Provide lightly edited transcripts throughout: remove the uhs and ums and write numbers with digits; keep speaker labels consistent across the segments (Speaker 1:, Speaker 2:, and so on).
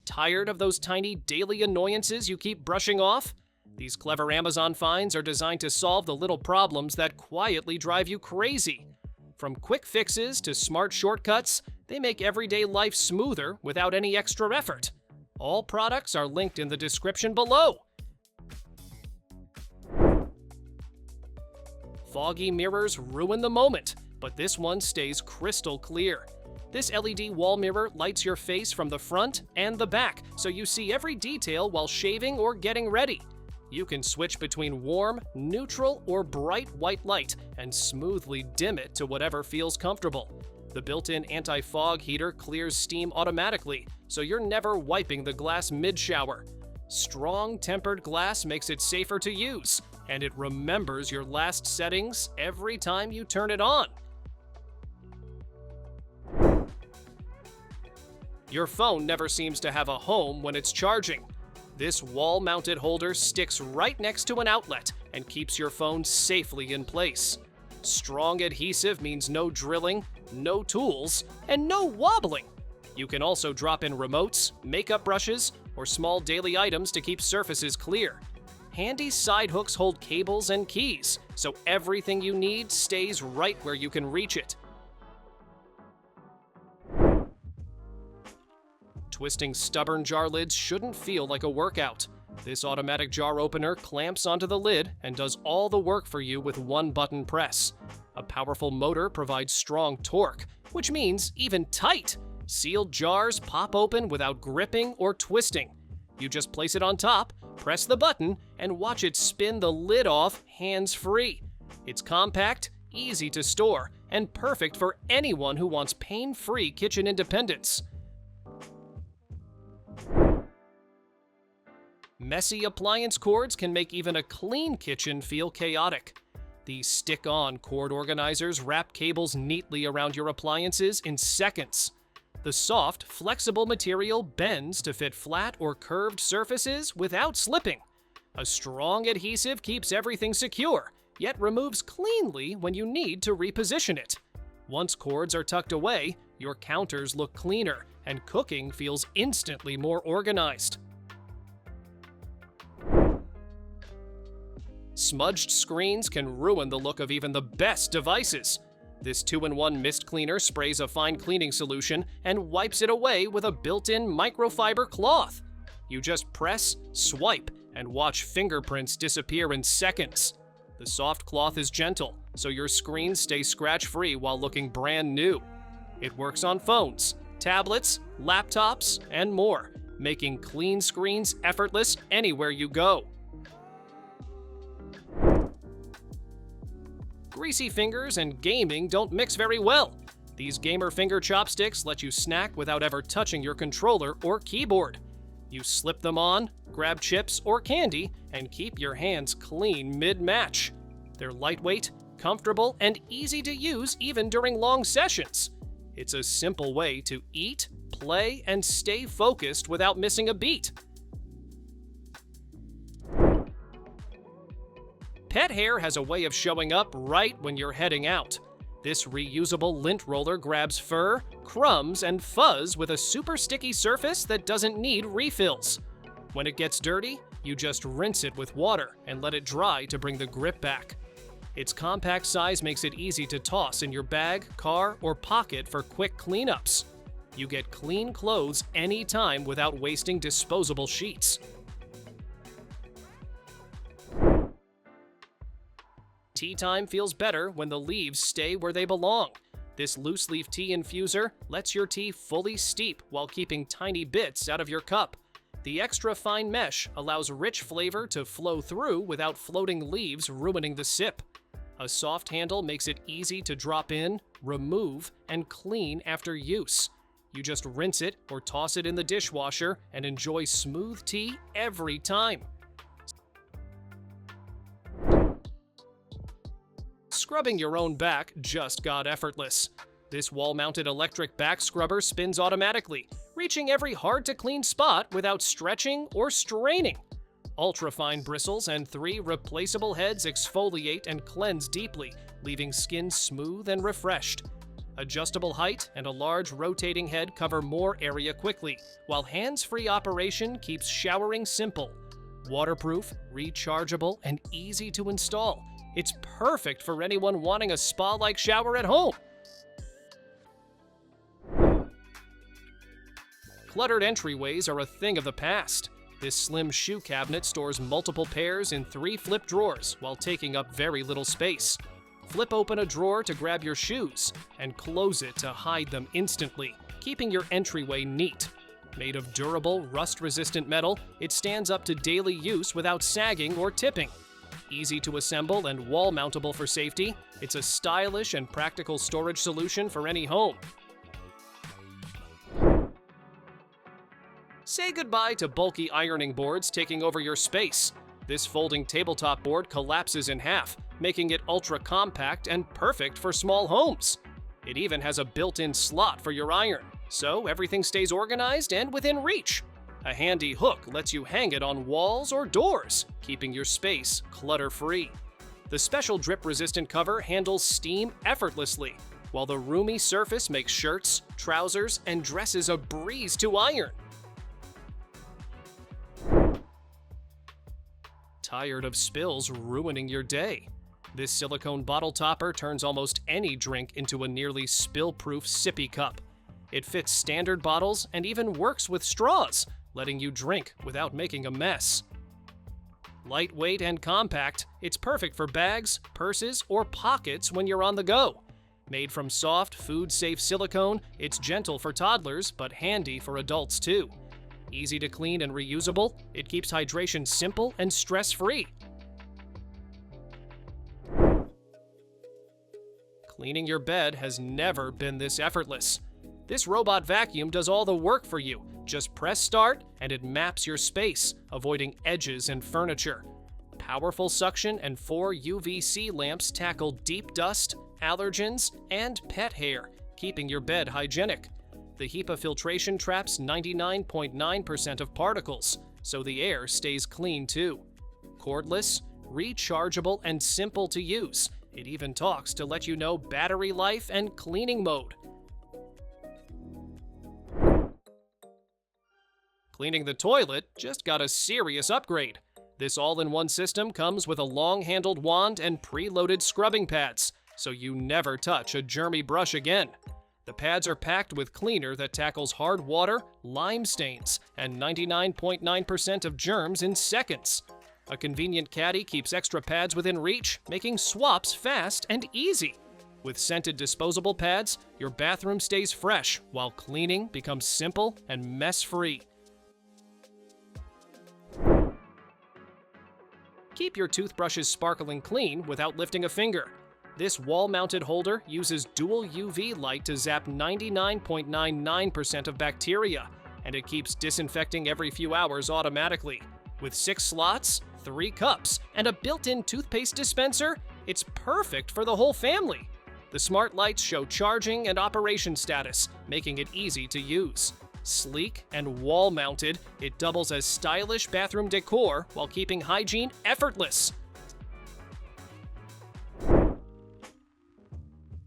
Speaker 1: Tired of those tiny daily annoyances you keep brushing off? These clever Amazon finds are designed to solve the little problems that quietly drive you crazy. From quick fixes to smart shortcuts, they make everyday life smoother without any extra effort. All products are linked in the description below. Foggy mirrors ruin the moment, but this one stays crystal clear. This LED wall mirror lights your face from the front and the back, so you see every detail while shaving or getting ready. You can switch between warm, neutral, or bright white light and smoothly dim it to whatever feels comfortable. The built-in anti-fog heater clears steam automatically, so you're never wiping the glass mid-shower. Strong tempered glass makes it safer to use, and it remembers your last settings every time you turn it on. Your phone never seems to have a home when it's charging. This wall-mounted holder sticks right next to an outlet and keeps your phone safely in place. Strong adhesive means no drilling, no tools, and no wobbling. You can also drop in remotes, makeup brushes, or small daily items to keep surfaces clear. Handy side hooks hold cables and keys, so everything you need stays right where you can reach it. Twisting stubborn jar lids shouldn't feel like a workout. This automatic jar opener clamps onto the lid and does all the work for you with one button press. A powerful motor provides strong torque, which means even tight, sealed jars pop open without gripping or twisting. You just place it on top, press the button, and watch it spin the lid off hands-free. It's compact, easy to store, and perfect for anyone who wants pain-free kitchen independence. Messy appliance cords can make even a clean kitchen feel chaotic. These stick-on cord organizers wrap cables neatly around your appliances in seconds. The soft, flexible material bends to fit flat or curved surfaces without slipping. A strong adhesive keeps everything secure, yet removes cleanly when you need to reposition it. Once cords are tucked away, your counters look cleaner, and cooking feels instantly more organized. Smudged screens can ruin the look of even the best devices. This 2-in-1 mist cleaner sprays a fine cleaning solution and wipes it away with a built-in microfiber cloth. You just press, swipe, and watch fingerprints disappear in seconds. The soft cloth is gentle, so your screen stays scratch-free while looking brand new. It works on phones, tablets, laptops, and more, making clean screens effortless anywhere you go. Greasy fingers and gaming don't mix very well. These gamer finger chopsticks let you snack without ever touching your controller or keyboard. You slip them on, grab chips or candy, and keep your hands clean mid-match. They're lightweight, comfortable, and easy to use even during long sessions. It's a simple way to eat, play, and stay focused without missing a beat. Pet hair has a way of showing up right when you're heading out. This reusable lint roller grabs fur, crumbs, and fuzz with a super sticky surface that doesn't need refills. When it gets dirty, you just rinse it with water and let it dry to bring the grip back. Its compact size makes it easy to toss in your bag, car, or pocket for quick cleanups. You get clean clothes anytime without wasting disposable sheets. Tea time feels better when the leaves stay where they belong. This loose-leaf tea infuser lets your tea fully steep while keeping tiny bits out of your cup. The extra fine mesh allows rich flavor to flow through without floating leaves ruining the sip. A soft handle makes it easy to drop in, remove, and clean after use. You just rinse it or toss it in the dishwasher and enjoy smooth tea every time. Scrubbing your own back just got effortless. This wall-mounted electric back scrubber spins automatically, reaching every hard-to-clean spot without stretching or straining. Ultra-fine bristles and 3 replaceable heads exfoliate and cleanse deeply, leaving skin smooth and refreshed. Adjustable height and a large rotating head cover more area quickly, while hands-free operation keeps showering simple. Waterproof, rechargeable, and easy to install. It's perfect for anyone wanting a spa-like shower at home. Cluttered entryways are a thing of the past. This slim shoe cabinet stores multiple pairs in 3 flip drawers while taking up very little space. Flip open a drawer to grab your shoes and close it to hide them instantly, keeping your entryway neat. Made of durable, rust-resistant metal, it stands up to daily use without sagging or tipping. Easy to assemble and wall-mountable for safety, it's a stylish and practical storage solution for any home. Say goodbye to bulky ironing boards taking over your space. This folding tabletop board collapses in half, making it ultra-compact and perfect for small homes. It even has a built-in slot for your iron, so everything stays organized and within reach. A handy hook lets you hang it on walls or doors, keeping your space clutter-free. The special drip-resistant cover handles steam effortlessly, while the roomy surface makes shirts, trousers, and dresses a breeze to iron. Tired of spills ruining your day? This silicone bottle topper turns almost any drink into a nearly spill-proof sippy cup. It fits standard bottles and even works with straws, letting you drink without making a mess. Lightweight and compact, it's perfect for bags, purses, or pockets when you're on the go. Made from soft, food-safe silicone, it's gentle for toddlers but handy for adults too. Easy to clean and reusable, it keeps hydration simple and stress-free. Cleaning your bed has never been this effortless. This robot vacuum does all the work for you. Just press start and it maps your space, avoiding edges and furniture. Powerful suction and 4 UVC lamps tackle deep dust, allergens, and pet hair, keeping your bed hygienic. The HEPA filtration traps 99.9% of particles, so the air stays clean too. Cordless, rechargeable, and simple to use. It even talks to let you know battery life and cleaning mode. Cleaning the toilet just got a serious upgrade. This all-in-one system comes with a long-handled wand and preloaded scrubbing pads, so you never touch a germy brush again. The pads are packed with cleaner that tackles hard water, lime stains, and 99.9% of germs in seconds. A convenient caddy keeps extra pads within reach, making swaps fast and easy. With scented disposable pads, your bathroom stays fresh, while cleaning becomes simple and mess-free. Keep your toothbrushes sparkling clean without lifting a finger. This wall-mounted holder uses dual UV light to zap 99.99% of bacteria, and it keeps disinfecting every few hours automatically. With 6 slots, 3 cups, and a built-in toothpaste dispenser, it's perfect for the whole family. The smart lights show charging and operation status, making it easy to use. Sleek and wall-mounted, it doubles as stylish bathroom decor while keeping hygiene effortless.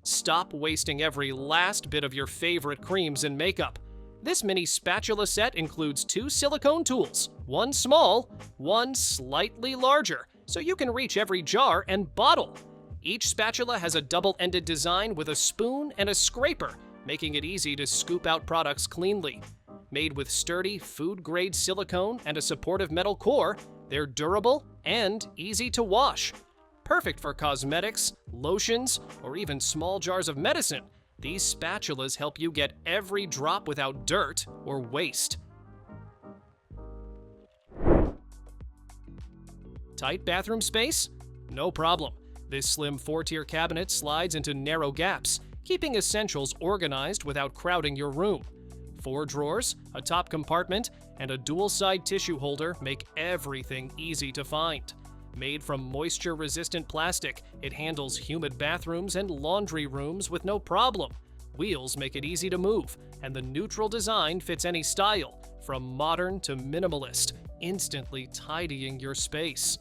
Speaker 1: Stop wasting every last bit of your favorite creams and makeup. This mini spatula set includes 2 silicone tools, one small, one slightly larger, so you can reach every jar and bottle. Each spatula has a double-ended design with a spoon and a scraper, making it easy to scoop out products cleanly. Made with sturdy, food-grade silicone and a supportive metal core, they're durable and easy to wash. Perfect for cosmetics, lotions, or even small jars of medicine, these spatulas help you get every drop without dirt or waste. Tight bathroom space? No problem. This slim 4-tier cabinet slides into narrow gaps, keeping essentials organized without crowding your room. 4 drawers, a top compartment, and a dual-side tissue holder make everything easy to find. Made from moisture-resistant plastic, it handles humid bathrooms and laundry rooms with no problem. Wheels make it easy to move, and the neutral design fits any style, from modern to minimalist, instantly tidying your space.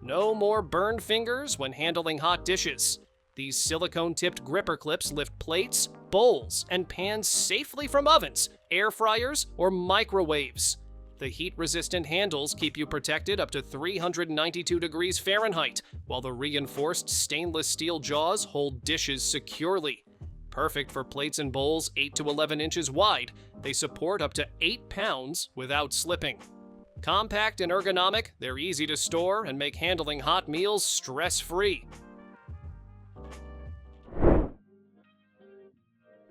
Speaker 1: No more burned fingers when handling hot dishes. These silicone-tipped gripper clips lift plates, bowls, and pans safely from ovens, air fryers, or microwaves. The heat-resistant handles keep you protected up to 392 degrees Fahrenheit, while the reinforced stainless steel jaws hold dishes securely. Perfect for plates and bowls 8 to 11 inches wide, they support up to 8 pounds without slipping. Compact and ergonomic, they're easy to store and make handling hot meals stress-free.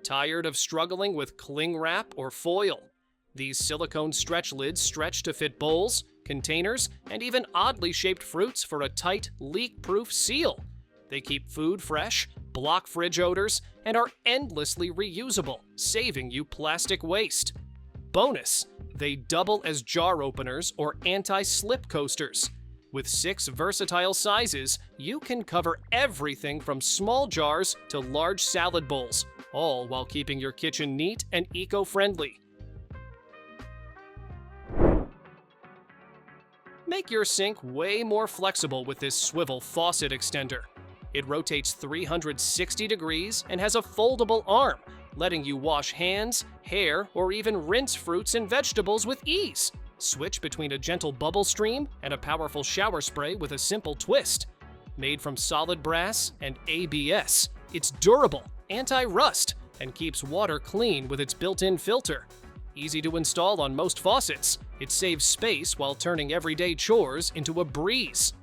Speaker 1: Tired of struggling with cling wrap or foil? These silicone stretch lids stretch to fit bowls, containers, and even oddly shaped fruits for a tight, leak-proof seal. They keep food fresh, block fridge odors, and are endlessly reusable, saving you plastic waste. Bonus, they double as jar openers or anti-slip coasters. With 6 versatile sizes, you can cover everything from small jars to large salad bowls, all while keeping your kitchen neat and eco-friendly. Make your sink way more flexible with this swivel faucet extender. It rotates 360 degrees and has a foldable arm, letting you wash hands, hair, or even rinse fruits and vegetables with ease. Switch between a gentle bubble stream and a powerful shower spray with a simple twist. Made from solid brass and ABS, it's durable, anti-rust, and keeps water clean with its built-in filter. Easy to install on most faucets, it saves space while turning everyday chores into a breeze.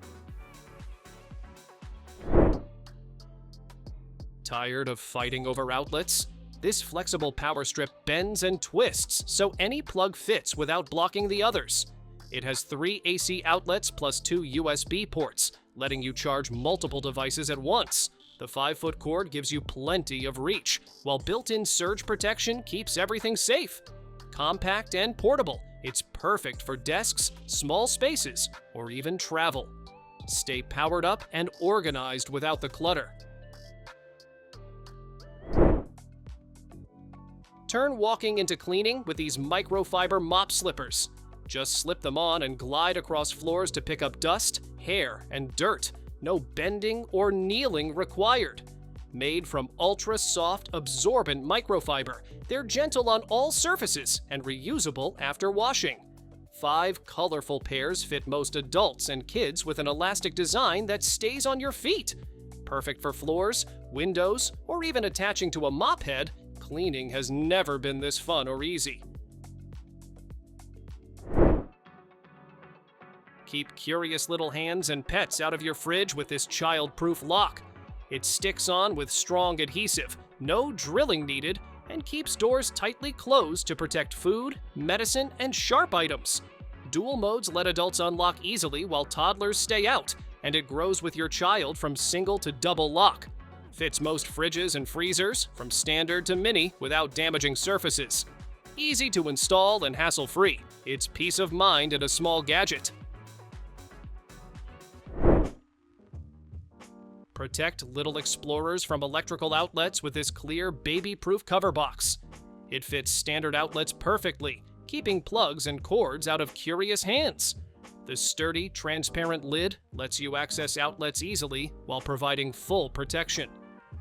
Speaker 1: Tired of fighting over outlets? This flexible power strip bends and twists so any plug fits without blocking the others. It has 3 AC outlets plus 2 USB ports, letting you charge multiple devices at once. The 5-foot cord gives you plenty of reach, while built-in surge protection keeps everything safe. Compact and portable, it's perfect for desks, small spaces, or even travel. Stay powered up and organized without the clutter. Turn walking into cleaning with these microfiber mop slippers. Just slip them on and glide across floors to pick up dust, hair, and dirt. No bending or kneeling required. Made from ultra-soft, absorbent microfiber, they're gentle on all surfaces and reusable after washing. 5 colorful pairs fit most adults and kids with an elastic design that stays on your feet. Perfect for floors, windows, or even attaching to a mop head, cleaning has never been this fun or easy. Keep curious little hands and pets out of your fridge with this child-proof lock. It sticks on with strong adhesive, no drilling needed, and keeps doors tightly closed to protect food, medicine, and sharp items. Dual modes let adults unlock easily while toddlers stay out, and it grows with your child from single to double lock. Fits most fridges and freezers, from standard to mini, without damaging surfaces. Easy to install and hassle-free. It's peace of mind in a small gadget. Protect little explorers from electrical outlets with this clear, baby-proof cover box. It fits standard outlets perfectly, keeping plugs and cords out of curious hands. The sturdy, transparent lid lets you access outlets easily while providing full protection.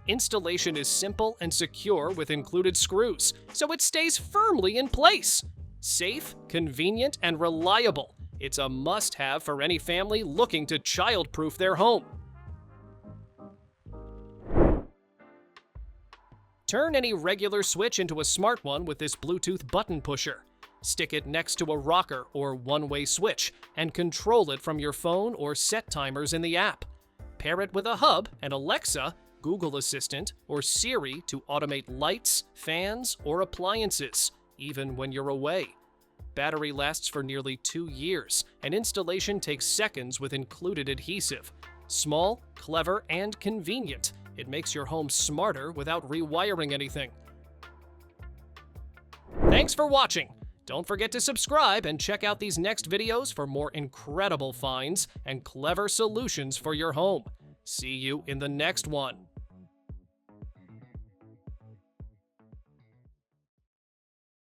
Speaker 1: Installation is simple and secure with included screws, so it stays firmly in place. Safe, convenient, and reliable. It's a must-have for any family looking to child-proof their home. Turn any regular switch into a smart one with this Bluetooth button pusher. Stick it next to a rocker or one-way switch and control it from your phone or set timers in the app. Pair it with a hub and Alexa, Google Assistant, or Siri to automate lights, fans, or appliances, even when you're away. Battery lasts for nearly 2 years, and installation takes seconds with included adhesive. Small, clever, and convenient. It makes your home smarter without rewiring anything. Thanks for watching! Don't forget to subscribe and check out these next videos for more incredible finds and clever solutions for your home. See you in the next one.